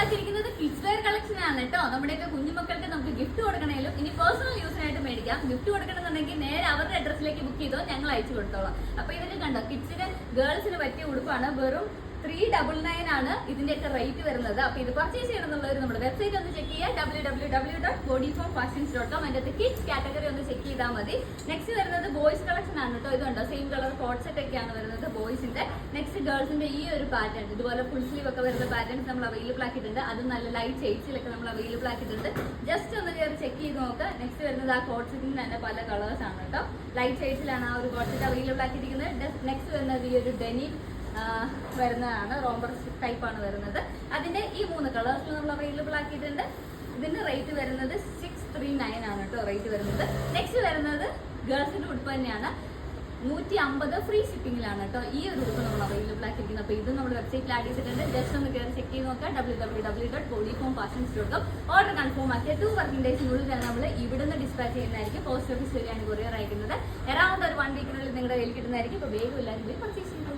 വന്നിരിക്കുന്നത് kids wear collection ആണ് കേട്ടോ. നമ്മുടെയൊക്കെ കുഞ്ഞുമക്കൾക്ക് നമുക്ക് ഗിഫ്റ്റ് കൊടുക്കണേലും ഇനി പേഴ്സണൽ യൂസിനായിട്ട് മേടിക്കാം. ഗിഫ്റ്റ് കൊടുക്കണമെന്നുണ്ടെങ്കിൽ നേരെ അവരുടെ അഡ്രസ്സിലേക്ക് ബുക്ക് ചെയ്തോ, ഞങ്ങൾ അയച്ചു കൊടുത്തോളാം. അപ്പൊ ഇതൊക്കെ കണ്ടോ, കിഡ്സിന് ഗേൾസിന് പറ്റിയ ഉടുപ്പാണ്. വെറും 399 ആണ് ഇതിന്റെയൊക്കെ റേറ്റ് വരുന്നത്. അപ്പൊ ഇത് പർച്ചേസ് ചെയ്യണമെന്നുള്ളവർ നമ്മുടെ വെബ്സൈറ്റ് ഒന്ന് ചെക്ക് ചെയ്യുക, www.bodyformfashions.com. അതിന്റെ കിഡ്സ് കാറ്റഗറി ഒന്ന് ചെക്ക് ചെയ്താൽ മതി. നെക്സ്റ്റ് വരുന്നത് ബോയ്സ് കളക്ഷൻ ആണ് കേട്ടോ. ഇതുണ്ടോ, സെയിം കളർ കോട്ട് സെറ്റ് ഒക്കെയാണ് വരുന്നത് ബോയ്സിന്റെ. നെക്സ്റ്റ് ഗേൾസിന്റെ ഈ ഒരു പാറ്റേൺ, ഇതുപോലെ ഫുൾ സ്ലീവ് ഒക്കെ വരുന്ന പാറ്റേൺസ് നമ്മൾ അവൈലബിൾ ആക്കിയിട്ടുണ്ട്. അത് നല്ല ലൈറ്റ് ഷെയ്ഡ്സിലൊക്കെ നമ്മൾ അവൈലബിൾ ആക്കിയിട്ടുണ്ട്. ജസ്റ്റ് ഒന്ന് കയറി ചെക്ക് ചെയ്ത് നോക്കുക. നെക്സ്റ്റ് വരുന്നത് ആ കോട്ട് സെറ്റിന് തന്നെ പല കളേഴ്സ് ആണ് കേട്ടോ. ലൈറ്റ് ഷെയ്ഡ്സിലാണ് ആ ഒരു കോട്ട് സെറ്റ് അവൈലബിൾ ആക്കിയിരിക്കുന്നത്. നെക്സ്റ്റ് വരുന്നത് ഈ ഒരു ഡെനിം വരുന്നതാണ്, റോംബർ ടൈപ്പ് ആണ് വരുന്നത്. അതിന്റെ ഈ 3 കളേഴ്സിൽ നമ്മൾ അവൈലബിൾ ആക്കിയിട്ടുണ്ട്. ഇതിന്റെ റേറ്റ് വരുന്നത് 639 ആണ് കേട്ടോ റേറ്റ് വരുന്നത്. നെക്സ്റ്റ് വരുന്നത് ഗേൾസിന്റെ ഉടുപ്പ് തന്നെയാണ്, 150 ഫ്രീ ഷിപ്പിംഗിലാണ് കേട്ടോ. ഈ ഒരു ഉടുപ്പ് നമ്മൾ അവൈലബിൾ ആക്കിയിരിക്കുന്നത്. അപ്പോൾ ഇത് നമ്മുടെ വെബ്സൈറ്റിൽ ആഡ് ചെയ്തിട്ടുണ്ട്. ജസ്റ്റ് ഒന്ന് കയറി ചെക്ക് ചെയ്ത് നോക്കാം, www.bodyformfashions.com. ഓർഡർ കൺഫേം ആക്കിയ 2 വർക്കിംഗ് ഡേയ്സിനുള്ളിൽ തന്നെ നമ്മൾ ഇവിടുന്ന് ഡിസ്പാച്ച് ചെയ്യുന്നതായിരിക്കും. പോസ്റ്റ് ഓഫീസ് വഴിയാണ് കൊറിയർ അയക്കുന്നത്. അറൗണ്ട് ഒരു 1 വീക്കിനുള്ളിൽ നിങ്ങളുടെ കയ്യിൽ കിട്ടുന്നതായിരിക്കും. ഇപ്പോൾ വേഗം എല്ലാവരും പോയി പർച്ചേസ് ചെയ്തു.